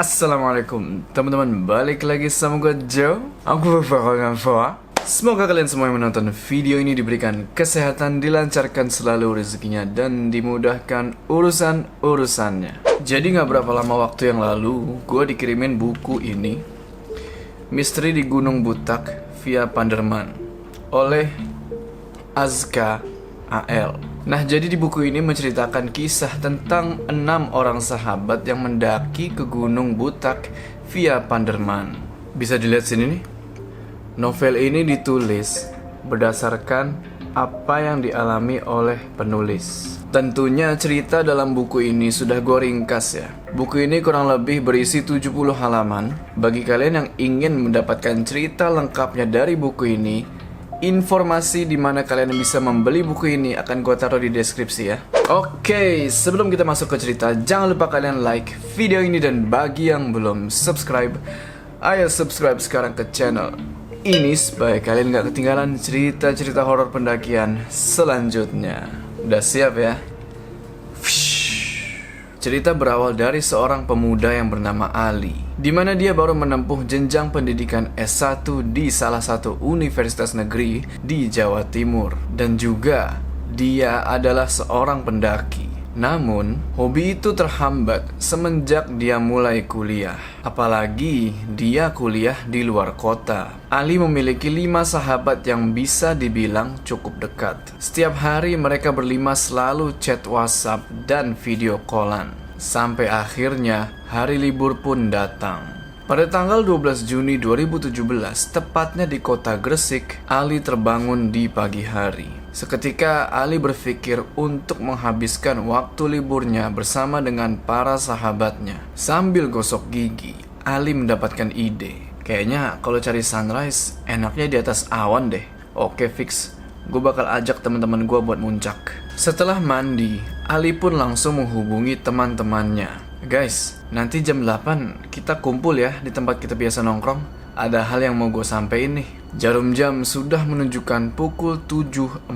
Assalamualaikum teman-teman, balik lagi sama gue Joe. Aku bakalan Foa. Semoga kalian semua yang menonton video ini diberikan kesehatan, dilancarkan selalu rezekinya, dan dimudahkan urusan-urusannya. Jadi gak berapa lama waktu yang lalu, gue dikirimin buku ini, Misteri di Gunung Butak via Panderman, oleh Azka AL. Nah, jadi di buku ini menceritakan kisah tentang 6 orang sahabat yang mendaki ke Gunung Butak via Panderman. Bisa dilihat sini nih. Novel ini ditulis berdasarkan apa yang dialami oleh penulis. Tentunya cerita dalam buku ini sudah gue ringkas ya. Buku ini kurang lebih berisi 70 halaman. Bagi kalian yang ingin mendapatkan cerita lengkapnya dari buku ini, informasi di mana kalian bisa membeli buku ini akan gue taruh di deskripsi ya. Oke, sebelum kita masuk ke cerita, jangan lupa kalian like video ini, dan bagi yang belum subscribe, ayo subscribe sekarang ke channel ini supaya kalian gak ketinggalan cerita-cerita horor pendakian selanjutnya. Udah siap ya? Cerita berawal dari seorang pemuda yang bernama Ali, di mana dia baru menempuh jenjang pendidikan S1 di salah satu universitas negeri di Jawa Timur. Dan juga dia adalah seorang pendaki. Namun, hobi itu terhambat semenjak dia mulai kuliah. Apalagi dia kuliah di luar kota. Ali memiliki 5 sahabat yang bisa dibilang cukup dekat. Setiap hari mereka berlima selalu chat WhatsApp dan video callan. Sampai akhirnya hari libur pun datang. Pada tanggal 12 Juni 2017, tepatnya di kota Gresik, Ali terbangun di pagi hari. Seketika Ali berpikir untuk menghabiskan waktu liburnya bersama dengan para sahabatnya. Sambil gosok gigi, Ali mendapatkan ide. Kayaknya kalau cari sunrise, enaknya di atas awan deh. Oke fix, gue bakal ajak teman-teman gue buat muncak. Setelah mandi, Ali pun langsung menghubungi teman-temannya. Guys, nanti jam 8 kita kumpul ya di tempat kita biasa nongkrong. Ada hal yang mau gue sampein nih. Jarum jam sudah menunjukkan pukul 7.45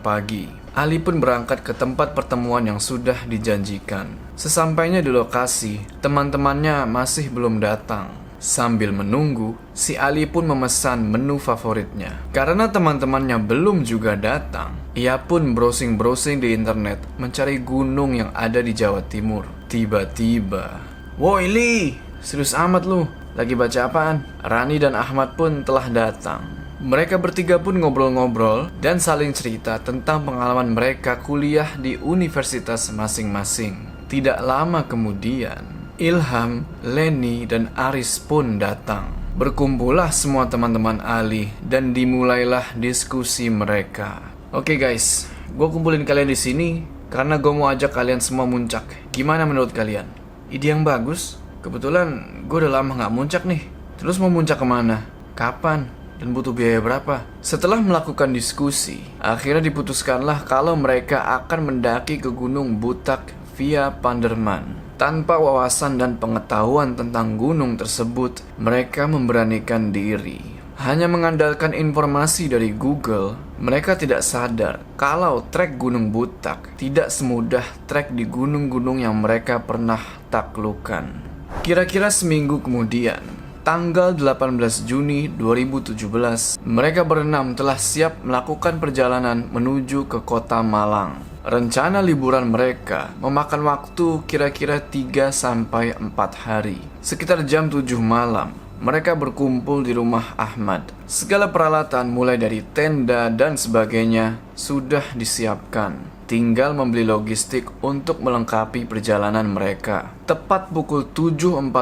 pagi. Ali pun berangkat ke tempat pertemuan yang sudah dijanjikan. Sesampainya di lokasi, teman-temannya masih belum datang. Sambil menunggu, si Ali pun memesan menu favoritnya. Karena teman-temannya belum juga datang, ia pun browsing-browsing di internet mencari gunung yang ada di Jawa Timur. Tiba-tiba, "Woi Li, serius amat lu? Lagi baca apaan?" Rani dan Ahmad pun telah datang. Mereka bertiga pun ngobrol-ngobrol dan saling cerita tentang pengalaman mereka kuliah di universitas masing-masing. Tidak lama kemudian, Ilham, Leni, dan Aris pun datang. Berkumpullah semua teman-teman Ali dan dimulailah diskusi mereka. Oke guys, gue kumpulin kalian di sini karena gue mau ajak kalian semua muncak. Gimana menurut kalian? Ide yang bagus? Kebetulan gue udah lama gak muncak nih. Terus mau muncak kemana? Kapan? Dan butuh biaya berapa? Setelah melakukan diskusi, akhirnya diputuskanlah kalau mereka akan mendaki ke Gunung Butak via Panderman. Tanpa wawasan dan pengetahuan tentang gunung tersebut, mereka memberanikan diri. Hanya mengandalkan informasi dari Google, mereka tidak sadar kalau trek Gunung Butak tidak semudah trek di gunung-gunung yang mereka pernah taklukkan. Kira-kira seminggu kemudian, tanggal 18 Juni 2017, mereka berenam telah siap melakukan perjalanan menuju ke kota Malang. Rencana liburan mereka memakan waktu kira-kira 3-4 hari. Sekitar jam 7 malam, mereka berkumpul di rumah Ahmad. Segala peralatan mulai dari tenda dan sebagainya sudah disiapkan. Tinggal membeli logistik untuk melengkapi perjalanan mereka. Tepat pukul 7.45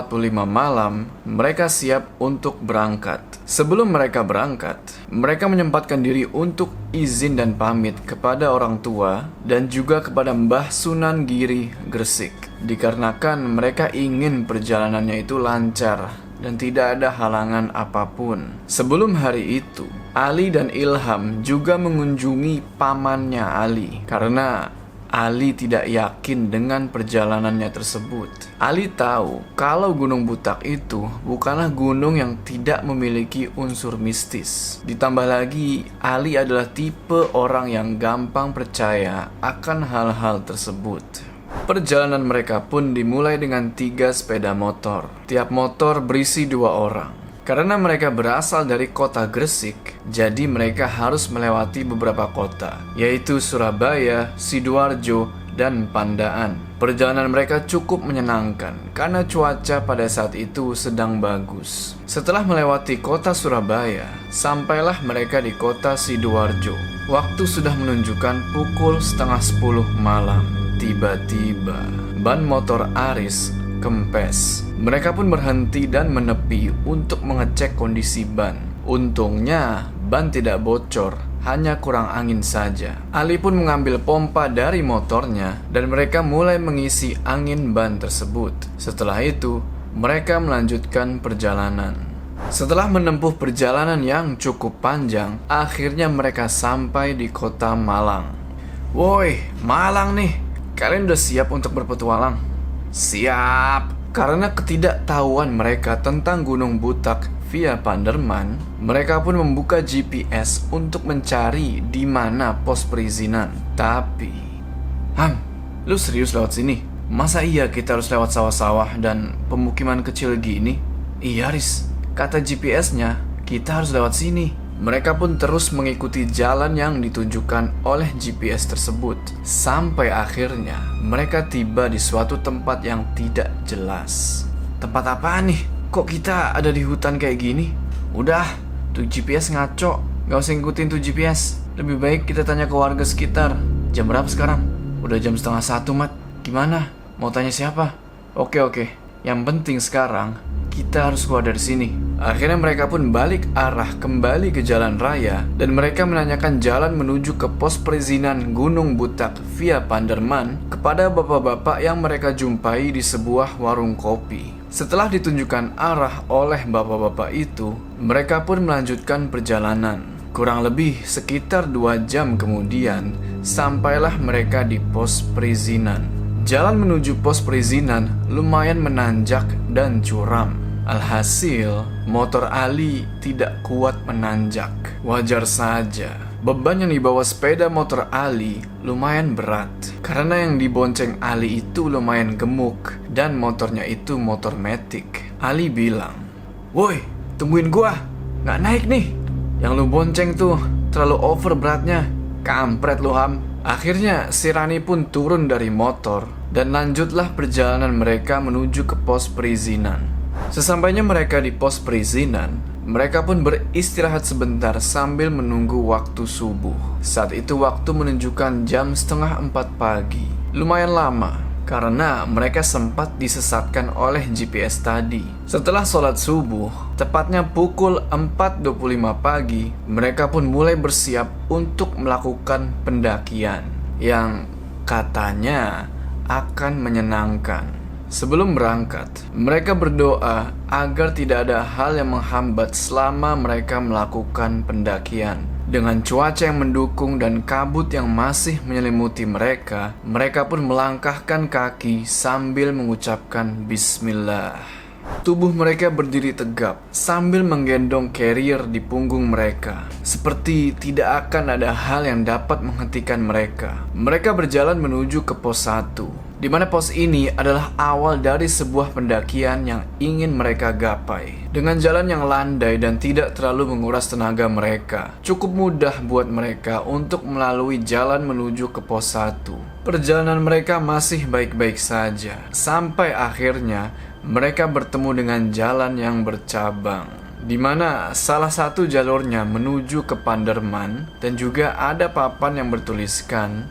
malam, mereka siap untuk berangkat. Sebelum mereka berangkat, mereka menyempatkan diri untuk izin dan pamit kepada orang tua dan juga kepada Mbah Sunan Giri Gresik. Dikarenakan mereka ingin perjalanannya itu lancar dan tidak ada halangan apapun. Sebelum hari itu, Ali dan Ilham juga mengunjungi pamannya Ali karena Ali tidak yakin dengan perjalanannya tersebut. Ali tahu kalau Gunung Butak itu bukanlah gunung yang tidak memiliki unsur mistis. Ditambah lagi, Ali adalah tipe orang yang gampang percaya akan hal-hal tersebut. Perjalanan mereka pun dimulai dengan 3 sepeda motor. Tiap motor berisi 2 orang. Karena mereka berasal dari kota Gresik, jadi mereka harus melewati beberapa kota, yaitu Surabaya, Sidoarjo, dan Pandaan. Perjalanan mereka cukup menyenangkan karena cuaca pada saat itu sedang bagus. Setelah melewati kota Surabaya, sampailah mereka di kota Sidoarjo. Waktu sudah menunjukkan pukul 9:30 malam. Tiba-tiba, ban motor Aris kempes. Mereka pun berhenti dan menepi untuk mengecek kondisi ban. Untungnya, ban tidak bocor, hanya kurang angin saja. Ali pun mengambil pompa dari motornya dan mereka mulai mengisi angin ban tersebut. Setelah itu, mereka melanjutkan perjalanan. Setelah menempuh perjalanan yang cukup panjang, akhirnya mereka sampai di kota Malang. Woi, Malang nih. Kalian udah siap untuk berpetualang? Siap! Karena ketidaktahuan mereka tentang Gunung Butak via Panderman, mereka pun membuka GPS untuk mencari di mana pos perizinan. Tapi, lu serius lewat sini? Masa iya kita harus lewat sawah-sawah dan pemukiman kecil gini? Iya, Riz. Kata GPS-nya, kita harus lewat sini. Mereka pun terus mengikuti jalan yang ditunjukkan oleh GPS tersebut. Sampai akhirnya, mereka tiba di suatu tempat yang tidak jelas. Tempat apaan nih? Kok kita ada di hutan kayak gini? Udah, tuh GPS ngaco. Gak usah ngikutin tuh GPS. Lebih baik kita tanya ke warga sekitar. Jam berapa sekarang? Udah jam 12:30, Mat. Gimana? Mau tanya siapa? Oke. Yang penting sekarang, kita harus keluar dari sini. Akhirnya mereka pun balik arah kembali ke jalan raya dan mereka menanyakan jalan menuju ke pos perizinan Gunung Butak via Panderman kepada bapak-bapak yang mereka jumpai di sebuah warung kopi. Setelah ditunjukkan arah oleh bapak-bapak itu, mereka pun melanjutkan perjalanan. Kurang lebih sekitar 2 jam kemudian, sampailah mereka di pos perizinan. Jalan menuju pos perizinan lumayan menanjak dan curam. Alhasil, motor Ali tidak kuat menanjak. Wajar saja, beban yang dibawa sepeda motor Ali lumayan berat. Karena yang dibonceng Ali itu lumayan gemuk dan motornya itu motor matic. Ali bilang, "Woi, tungguin gua, nggak naik nih. Yang lu bonceng tuh terlalu over beratnya. Kampret lu, Ham." Akhirnya si Rani pun turun dari motor dan lanjutlah perjalanan mereka menuju ke pos perizinan. Sesampainya mereka di pos perizinan, mereka pun beristirahat sebentar sambil menunggu waktu subuh. Saat itu waktu menunjukkan jam 3:30 pagi. Lumayan lama, karena mereka sempat disesatkan oleh GPS tadi. Setelah sholat subuh, tepatnya pukul 4:25 pagi, mereka pun mulai bersiap untuk melakukan pendakian yang katanya akan menyenangkan. Sebelum berangkat, mereka berdoa agar tidak ada hal yang menghambat selama mereka melakukan pendakian. Dengan cuaca yang mendukung dan kabut yang masih menyelimuti mereka, mereka pun melangkahkan kaki sambil mengucapkan bismillah. Tubuh mereka berdiri tegap sambil menggendong carrier di punggung mereka. Seperti tidak akan ada hal yang dapat menghentikan mereka. Mereka berjalan menuju ke pos 1, di mana pos ini adalah awal dari sebuah pendakian yang ingin mereka gapai. Dengan jalan yang landai dan tidak terlalu menguras tenaga mereka, cukup mudah buat mereka untuk melalui jalan menuju ke pos 1. Perjalanan mereka masih baik-baik saja, sampai akhirnya mereka bertemu dengan jalan yang bercabang, di mana salah satu jalurnya menuju ke Panderman dan juga ada papan yang bertuliskan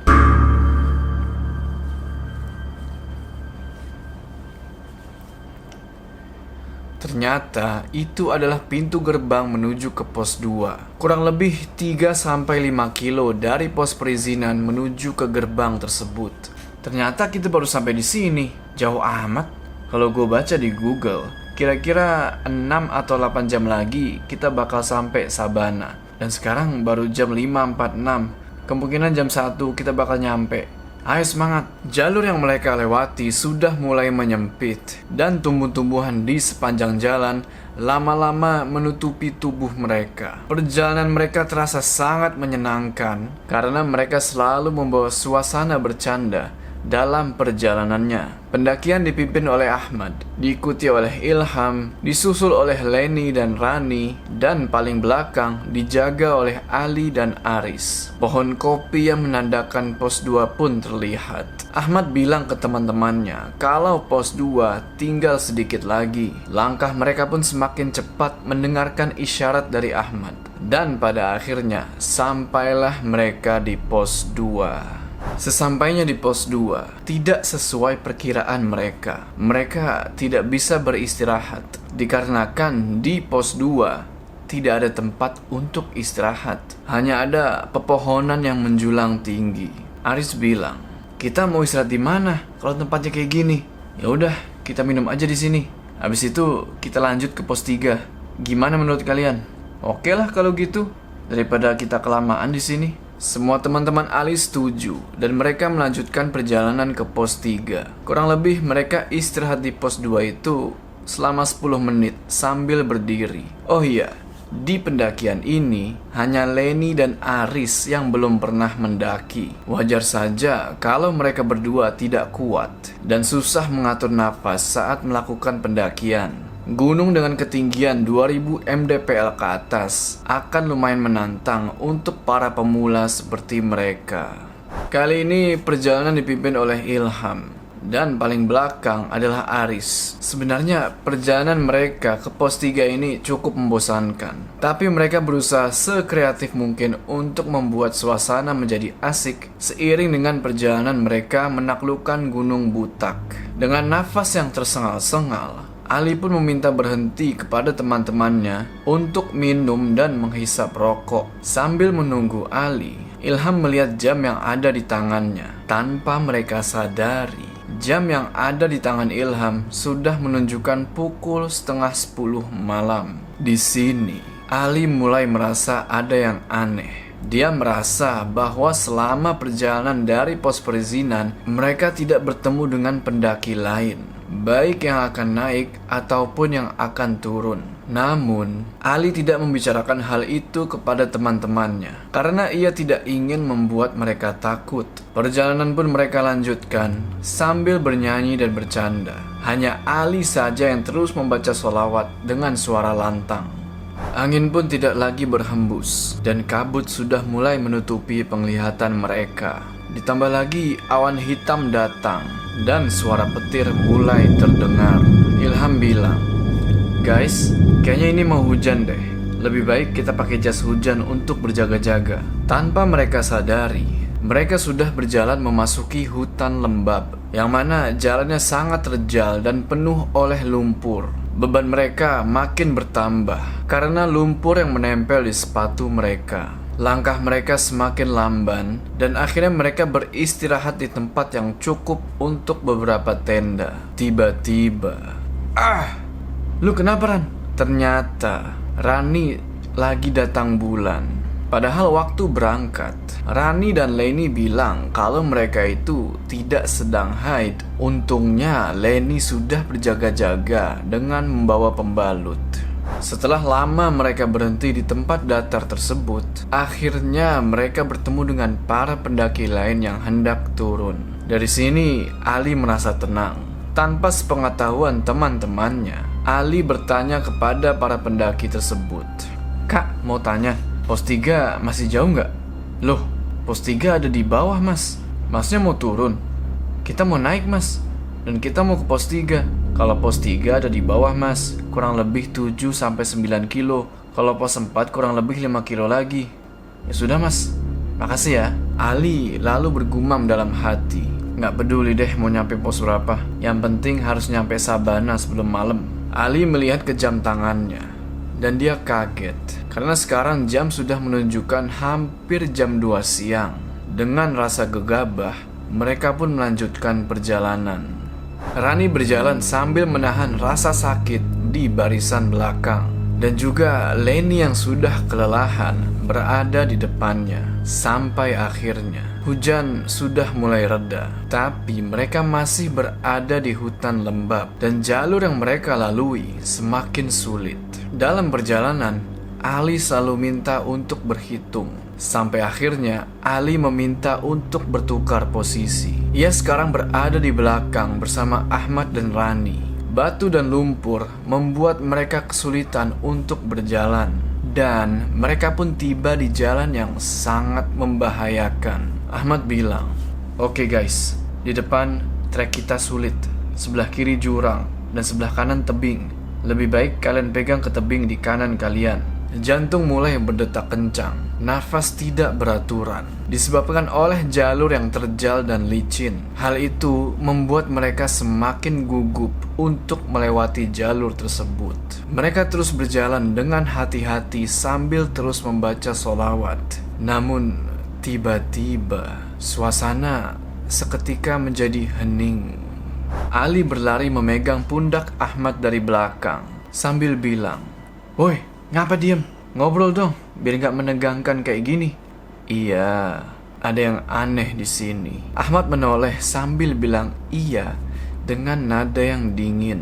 ternyata itu adalah pintu gerbang menuju ke pos 2. Kurang lebih 3-5 kilo dari pos perizinan menuju ke gerbang tersebut. Ternyata kita baru sampai di sini. Jauh amat. Kalau gue baca di Google, kira-kira 6 atau 8 jam lagi kita bakal sampai Sabana. Dan sekarang baru jam 5.46. Kemungkinan jam 1 kita bakal nyampe. Ayo semangat. Jalur yang mereka lewati sudah mulai menyempit dan tumbuh-tumbuhan di sepanjang jalan lama-lama menutupi tubuh mereka. Perjalanan mereka terasa sangat menyenangkan karena mereka selalu membawa suasana bercanda dalam perjalanannya. Pendakian dipimpin oleh Ahmad, diikuti oleh Ilham, disusul oleh Leni dan Rani, dan paling belakang dijaga oleh Ali dan Aris. Pohon kopi yang menandakan pos 2 pun terlihat. Ahmad bilang ke teman-temannya kalau pos 2 tinggal sedikit lagi. Langkah mereka pun semakin cepat mendengarkan isyarat dari Ahmad. Dan pada akhirnya sampailah mereka di pos 2. Sesampainya di pos 2, tidak sesuai perkiraan mereka. Mereka tidak bisa beristirahat dikarenakan di pos 2 tidak ada tempat untuk istirahat. Hanya ada pepohonan yang menjulang tinggi. Aris bilang, "Kita mau istirahat di mana kalau tempatnya kayak gini?" "Ya udah, kita minum aja di sini. Habis itu kita lanjut ke pos 3. Gimana menurut kalian?" "Oke lah kalau gitu, daripada kita kelamaan di sini." Semua teman-teman Ali setuju dan mereka melanjutkan perjalanan ke pos 3. Kurang lebih mereka istirahat di pos 2 itu selama 10 menit sambil berdiri. Oh iya, di pendakian ini hanya Leni dan Aris yang belum pernah mendaki. Wajar saja kalau mereka berdua tidak kuat dan susah mengatur nafas saat melakukan pendakian. Gunung dengan ketinggian 2000 mdpl ke atas akan lumayan menantang untuk para pemula seperti mereka. Kali ini perjalanan dipimpin oleh Ilham dan paling belakang adalah Aris. Sebenarnya perjalanan mereka ke pos 3 ini cukup membosankan, tapi mereka berusaha sekreatif mungkin untuk membuat suasana menjadi asik seiring dengan perjalanan mereka menaklukkan Gunung Butak. Dengan nafas yang tersengal-sengal, Ali pun meminta berhenti kepada teman-temannya untuk minum dan menghisap rokok. Sambil menunggu Ali, Ilham melihat jam yang ada di tangannya. Tanpa mereka sadari, jam yang ada di tangan Ilham sudah menunjukkan pukul 9:30 malam. Di sini, Ali mulai merasa ada yang aneh. Dia merasa bahwa selama perjalanan dari pos perizinan, mereka tidak bertemu dengan pendaki lain, baik yang akan naik ataupun yang akan turun. Namun, Ali tidak membicarakan hal itu kepada teman-temannya karena ia tidak ingin membuat mereka takut. Perjalanan pun mereka lanjutkan sambil bernyanyi dan bercanda. Hanya Ali saja yang terus membaca sholawat dengan suara lantang. Angin pun tidak lagi berhembus dan kabut sudah mulai menutupi penglihatan mereka. Ditambah lagi awan hitam datang dan suara petir mulai terdengar. Ilham bilang, "Guys, kayaknya ini mau hujan deh. Lebih baik kita pakai jas hujan untuk berjaga-jaga." Tanpa mereka sadari, mereka sudah berjalan memasuki hutan lembab yang mana jalannya sangat terjal dan penuh oleh lumpur. Beban mereka makin bertambah karena lumpur yang menempel di sepatu mereka. Langkah mereka semakin lamban dan akhirnya mereka beristirahat di tempat yang cukup untuk beberapa tenda. Tiba-tiba, "Lu kenapa, Ran?" Ternyata Rani lagi datang bulan. Padahal waktu berangkat, Rani dan Leni bilang kalau mereka itu tidak sedang haid. Untungnya Leni sudah berjaga-jaga dengan membawa pembalut. Setelah lama mereka berhenti di tempat datar tersebut, akhirnya mereka bertemu dengan para pendaki lain yang hendak turun. Dari sini, Ali merasa tenang. Tanpa sepengetahuan teman-temannya, Ali bertanya kepada para pendaki tersebut, "Kak, mau tanya, pos 3 masih jauh nggak?" "Loh, pos 3 ada di bawah, Mas. Masnya mau turun?" "Kita mau naik, Mas. Dan kita mau ke pos 3. Kalau pos 3 ada di bawah, Mas. Kurang lebih 7-9 kilo. Kalau pos 4 kurang lebih 5 kilo lagi." "Ya sudah, Mas. Makasih ya." Ali lalu bergumam dalam hati, "Nggak peduli deh mau nyampe pos berapa. Yang penting harus nyampe Sabana sebelum malam." Ali melihat ke jam tangannya dan dia kaget karena sekarang jam sudah menunjukkan hampir jam 2 siang. Dengan rasa gegabah, mereka pun melanjutkan perjalanan. Rani berjalan sambil menahan rasa sakit di barisan belakang. Dan juga Leni yang sudah kelelahan berada di depannya. Sampai akhirnya hujan sudah mulai reda, tapi mereka masih berada di hutan lembab dan jalur yang mereka lalui semakin sulit. Dalam perjalanan, Ali selalu minta untuk berhitung Sampai akhirnya Ali meminta untuk bertukar posisi. Ia sekarang berada di belakang bersama Ahmad dan Rani. Batu dan lumpur membuat mereka kesulitan untuk berjalan, dan mereka pun tiba di jalan yang sangat membahayakan. Ahmad bilang, "Oke guys, di depan trek kita sulit. Sebelah kiri jurang dan sebelah kanan tebing. Lebih baik kalian pegang ke tebing di kanan kalian." Jantung mulai berdetak kencang. Nafas tidak beraturan disebabkan oleh jalur yang terjal dan licin. Hal itu membuat mereka semakin gugup untuk melewati jalur tersebut. Mereka terus berjalan dengan hati-hati sambil terus membaca sholawat. Namun tiba-tiba suasana seketika menjadi hening. Ali berlari memegang pundak Ahmad dari belakang sambil bilang, "Woi, ngapa diem? Ngobrol dong, biar gak menegangkan kayak gini." "Iya, ada yang aneh di sini." Ahmad menoleh sambil bilang iya dengan nada yang dingin.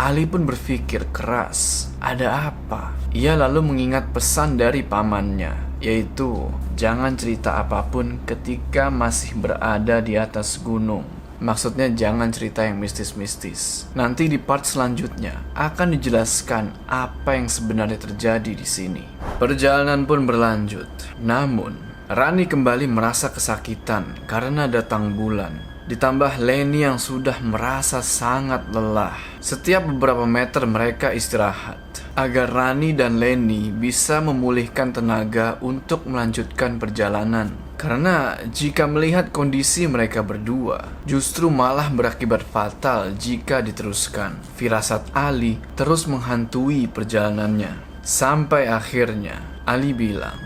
Ali pun berpikir keras, ada apa? Ia lalu mengingat pesan dari pamannya, yaitu jangan cerita apapun ketika masih berada di atas gunung. Maksudnya jangan cerita yang mistis-mistis. Nanti di part selanjutnya akan dijelaskan apa yang sebenarnya terjadi di sini. Perjalanan pun berlanjut. Namun, Rani kembali merasa kesakitan karena datang bulan. Ditambah Leni yang sudah merasa sangat lelah. Setiap beberapa meter mereka istirahat agar Rani dan Leni bisa memulihkan tenaga untuk melanjutkan perjalanan. Karena jika melihat kondisi mereka berdua, justru malah berakibat fatal jika diteruskan. Firasat Ali terus menghantui perjalanannya. Sampai akhirnya Ali bilang,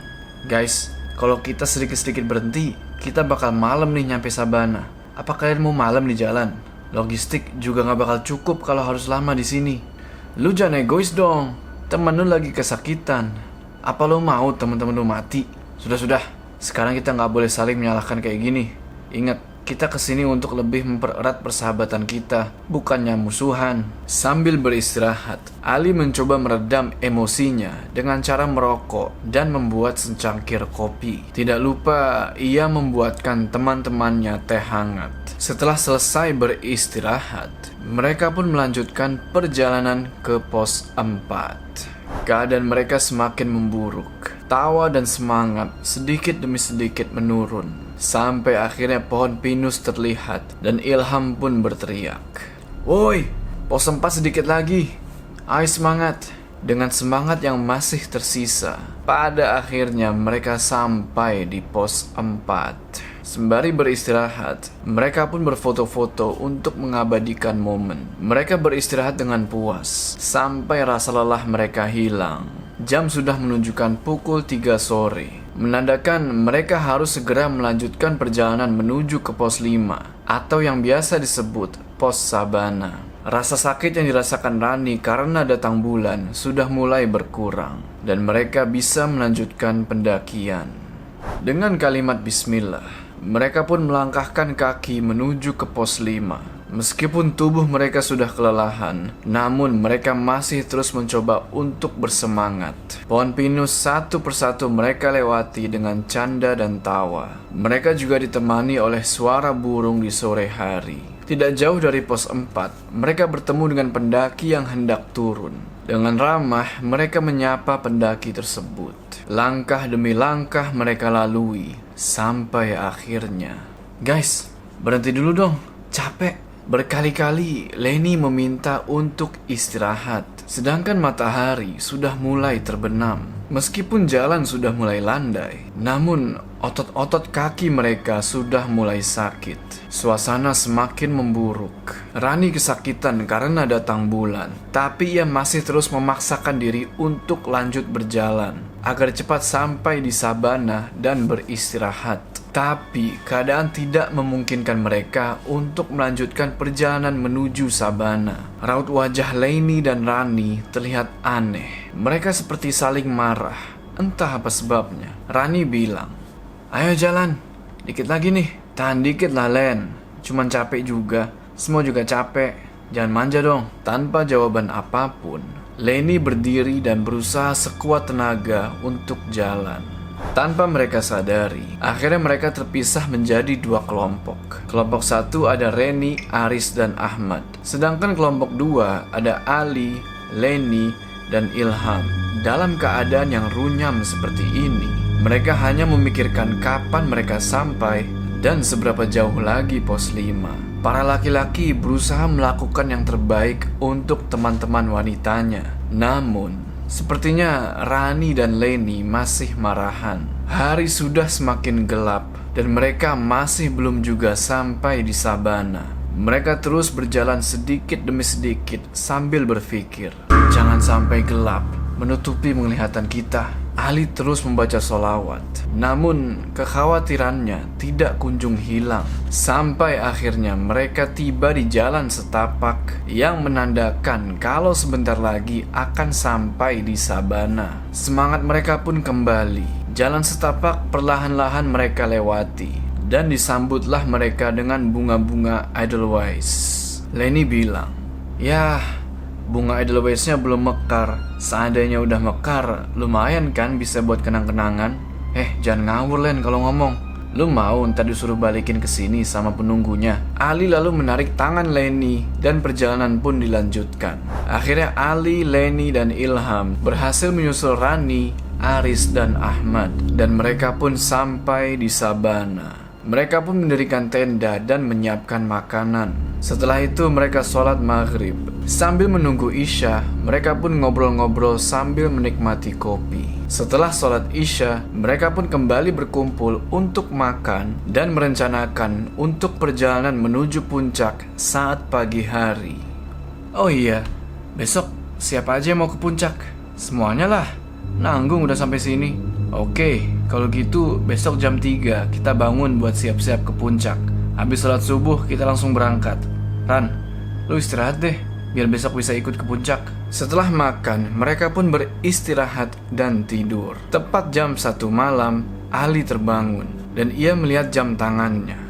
"Guys, kalau kita sedikit-sedikit berhenti, kita bakal malam nih nyampe Sabana. Apa kalian mau malam di jalan? Logistik juga gak bakal cukup kalau harus lama di sini. Lu jangan egois dong. Temen lu lagi kesakitan. Apa lu mau temen-temen lu mati? Sudah-sudah. Sekarang kita gak boleh saling menyalahkan kayak gini. Ingat, kita kesini untuk lebih mempererat persahabatan kita, bukannya musuhan." Sambil beristirahat, Ali mencoba meredam emosinya dengan cara merokok dan membuat secangkir kopi. Tidak lupa, ia membuatkan teman-temannya teh hangat. Setelah selesai beristirahat, mereka pun melanjutkan perjalanan ke pos 4. Keadaan mereka semakin memburuk. Tawa dan semangat sedikit demi sedikit menurun. Sampai akhirnya pohon pinus terlihat dan Ilham pun berteriak, "Woi, pos 4 sedikit lagi. Ayo semangat." Dengan semangat yang masih tersisa, pada akhirnya mereka sampai di pos 4. Sembari beristirahat, mereka pun berfoto-foto untuk mengabadikan momen. Mereka beristirahat dengan puas sampai rasa lelah mereka hilang. Jam sudah menunjukkan pukul 3 sore, menandakan mereka harus segera melanjutkan perjalanan menuju ke pos 5 atau yang biasa disebut pos Sabana. Rasa sakit yang dirasakan Rani karena datang bulan sudah mulai berkurang dan mereka bisa melanjutkan pendakian. Dengan kalimat bismillah, mereka pun melangkahkan kaki menuju ke pos 5. Meskipun tubuh mereka sudah kelelahan, namun mereka masih terus mencoba untuk bersemangat. Pohon pinus satu persatu mereka lewati dengan canda dan tawa. Mereka juga ditemani oleh suara burung di sore hari. Tidak jauh dari pos 4, mereka bertemu dengan pendaki yang hendak turun. Dengan ramah, mereka menyapa pendaki tersebut. Langkah demi langkah mereka lalui, sampai akhirnya, "Guys, berhenti dulu dong, capek." Berkali-kali Leni meminta untuk istirahat, sedangkan matahari sudah mulai terbenam. Meskipun jalan sudah mulai landai, namun otot-otot kaki mereka sudah mulai sakit. Suasana semakin memburuk. Rani kesakitan karena datang bulan, tapi ia masih terus memaksakan diri untuk lanjut berjalan agar cepat sampai di Sabana dan beristirahat. Tapi keadaan tidak memungkinkan mereka untuk melanjutkan perjalanan menuju Sabana. Raut wajah Leni dan Rani terlihat aneh. Mereka seperti saling marah. Entah apa sebabnya. Rani bilang, "Ayo jalan, dikit lagi nih." "Tahan dikit lah Len, cuman capek juga. Semua juga capek. Jangan manja dong." Tanpa jawaban apapun, Leni berdiri dan berusaha sekuat tenaga untuk jalan. Tanpa mereka sadari, akhirnya mereka terpisah menjadi dua kelompok. Kelompok satu ada Reni, Aris, dan Ahmad. Sedangkan kelompok dua ada Ali, Leni, dan Ilham. Dalam keadaan yang runyam seperti ini, mereka hanya memikirkan kapan mereka sampai dan seberapa jauh lagi pos 5. Para laki-laki berusaha melakukan yang terbaik untuk teman-teman wanitanya. Namun, sepertinya Rani dan Leni masih marahan. Hari sudah semakin gelap dan mereka masih belum juga sampai di sabana. Mereka terus berjalan sedikit demi sedikit sambil berpikir, jangan sampai gelap menutupi penglihatan kita. Ali terus membaca sholawat, namun kekhawatirannya tidak kunjung hilang. Sampai akhirnya mereka tiba di jalan setapak yang menandakan kalau sebentar lagi akan sampai di sabana. Semangat mereka pun kembali. Jalan setapak perlahan-lahan mereka lewati, dan disambutlah mereka dengan bunga-bunga Edelweiss. Leni bilang, "Yah, bunga Edelweiss-nya belum mekar. Seandainya udah mekar, lumayan kan bisa buat kenang-kenangan." Jangan ngawur Len kalau ngomong. Lu mau ntar disuruh balikin ke sini sama penunggunya? Ali lalu menarik tangan Leni dan perjalanan pun dilanjutkan. Akhirnya Ali, Leni, dan Ilham berhasil menyusul Rani, Aris, dan Ahmad, dan mereka pun sampai di sabana. Mereka pun mendirikan tenda dan menyiapkan makanan. Setelah itu mereka sholat maghrib. Sambil menunggu Isya, mereka pun ngobrol-ngobrol sambil menikmati kopi. Setelah sholat Isya, mereka pun kembali berkumpul untuk makan dan merencanakan untuk perjalanan menuju puncak saat pagi hari. Oh iya, besok siapa aja yang mau ke puncak? Semuanya lah, nanggung udah sampai sini. Oke, kalau gitu besok jam 3 kita bangun buat siap-siap ke puncak. Habis sholat subuh kita langsung berangkat. Ran, lu istirahat deh, biar besok bisa ikut ke puncak. Setelah makan, mereka pun beristirahat dan tidur. Tepat jam 1 malam, Ali terbangun dan ia melihat jam tangannya.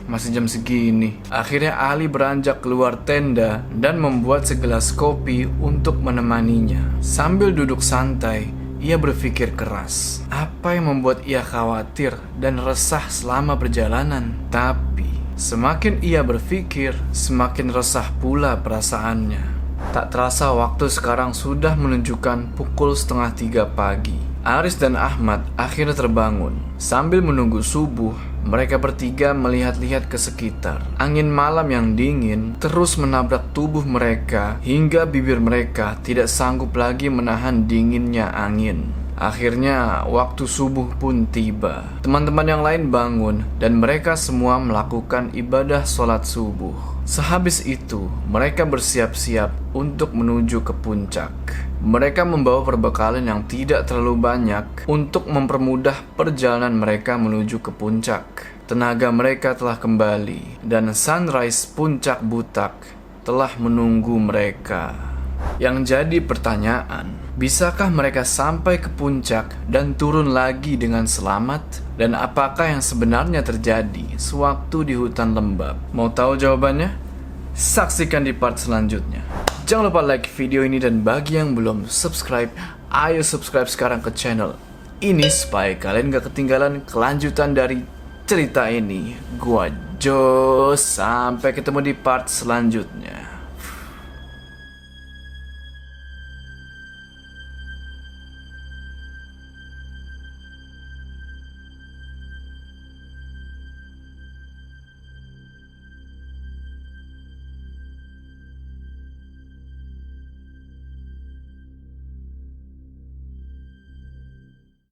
Masih jam segini. Akhirnya Ali beranjak keluar tenda dan membuat segelas kopi untuk menemaninya. Sambil duduk santai, ia berpikir keras. Apa yang membuat ia khawatir dan resah selama perjalanan? Tapi semakin ia berpikir, semakin resah pula perasaannya. Tak terasa waktu sekarang sudah menunjukkan pukul 2:30 pagi. Aris dan Ahmad akhirnya terbangun. Sambil menunggu subuh, mereka bertiga melihat-lihat ke sekitar. Angin malam yang dingin terus menabrak tubuh mereka hingga bibir mereka tidak sanggup lagi menahan dinginnya angin. Akhirnya waktu subuh pun tiba. Teman-teman yang lain bangun dan mereka semua melakukan ibadah sholat subuh. Sehabis itu, mereka bersiap-siap untuk menuju ke puncak. Mereka membawa perbekalan yang tidak terlalu banyak untuk mempermudah perjalanan mereka menuju ke puncak. Tenaga mereka telah kembali dan sunrise puncak Butak telah menunggu mereka. Yang jadi pertanyaan, bisakah mereka sampai ke puncak dan turun lagi dengan selamat? Dan apakah yang sebenarnya terjadi sewaktu di hutan lembab? Mau tahu jawabannya? Saksikan di part selanjutnya. Jangan lupa like video ini dan bagi yang belum subscribe, ayo subscribe sekarang ke channel ini supaya kalian gak ketinggalan kelanjutan dari cerita ini. Gua Jos, sampai ketemu di part selanjutnya.